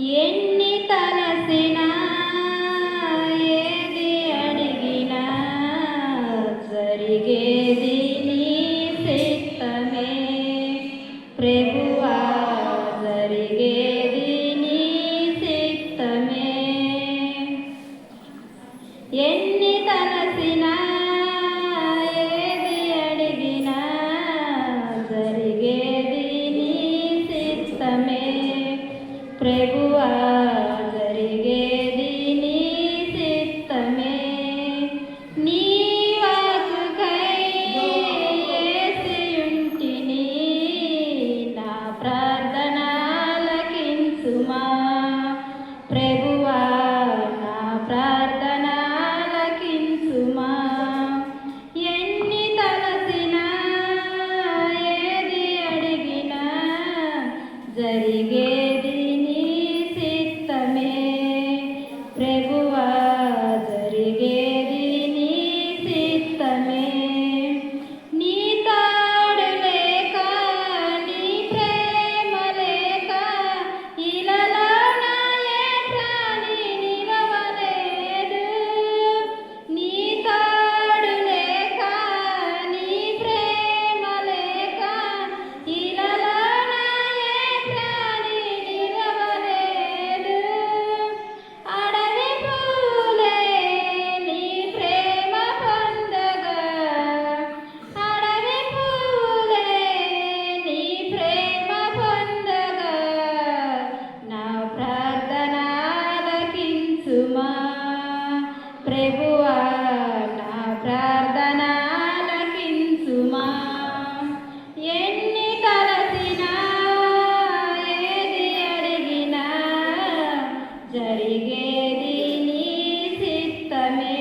ఎన్ని తలసినా ఏది అడిగినా జరిగేది నీ చిత్తమే ప్రభువా, జరిగేది నీ చిత్తమే. ఎన్ని తలసినా ఏది అడిగినా జరిగేది నీ చిత్తమే ప్రభువా, జరిగేది నీ చిత్తమే. నీ వాక్కుకై యేసియుంటిని, నా ప్రార్థన ఆలకించుమా ప్రభువా, నా ప్రార్థన ఆలకించుమా. ఎన్ని తలసినా ఏది అడిగినా జరిగేది నీ చిత్తమే ప్రభువా, జరిగేది నీ చిత్తమే. నీ తాడు లేక నీ ప్రేమ లేక ఇలలో నా ఏ ప్రాణి నిలవలేదు. నీ తాడు లేక నీ ప్రేమ లేక ఇలలో నా ఏ ప్రాణి నిలవలేదు. అడవి పూలే నీ ప్రేమ పొందగా, అడవి పూలే నీ ప్రేమ పొందగా, నా ప్రార్థన ఆలకించుమా ప్రభువా, నా ప్రార్థన ఆలకించుమా. ఎన్ని తలసినా ఏది అడిగినా జరిగేది నీ చిత్తమే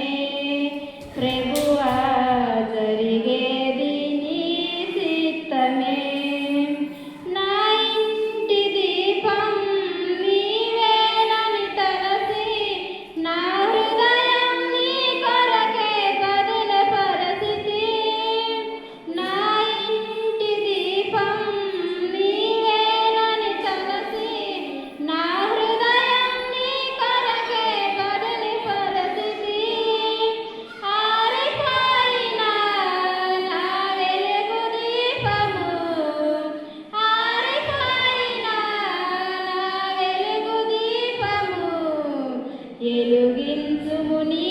ప్రభువా, జరిగేది నీ చిత్తమే. నా ఇంటి దీపం నీవేనని తలసి, నా హృదయం నీ కొరకే బదులుపరచితి. నా ఇంటి దీపం నీవేనని తలసి, నా హృదయం నీ కొరకే బదులుపరచితి. ఆరిపోయిన నా వెలుగు దీపము, ఆరిపోయిన నా వెలుగు దీపము, ఎలుగించుము నీ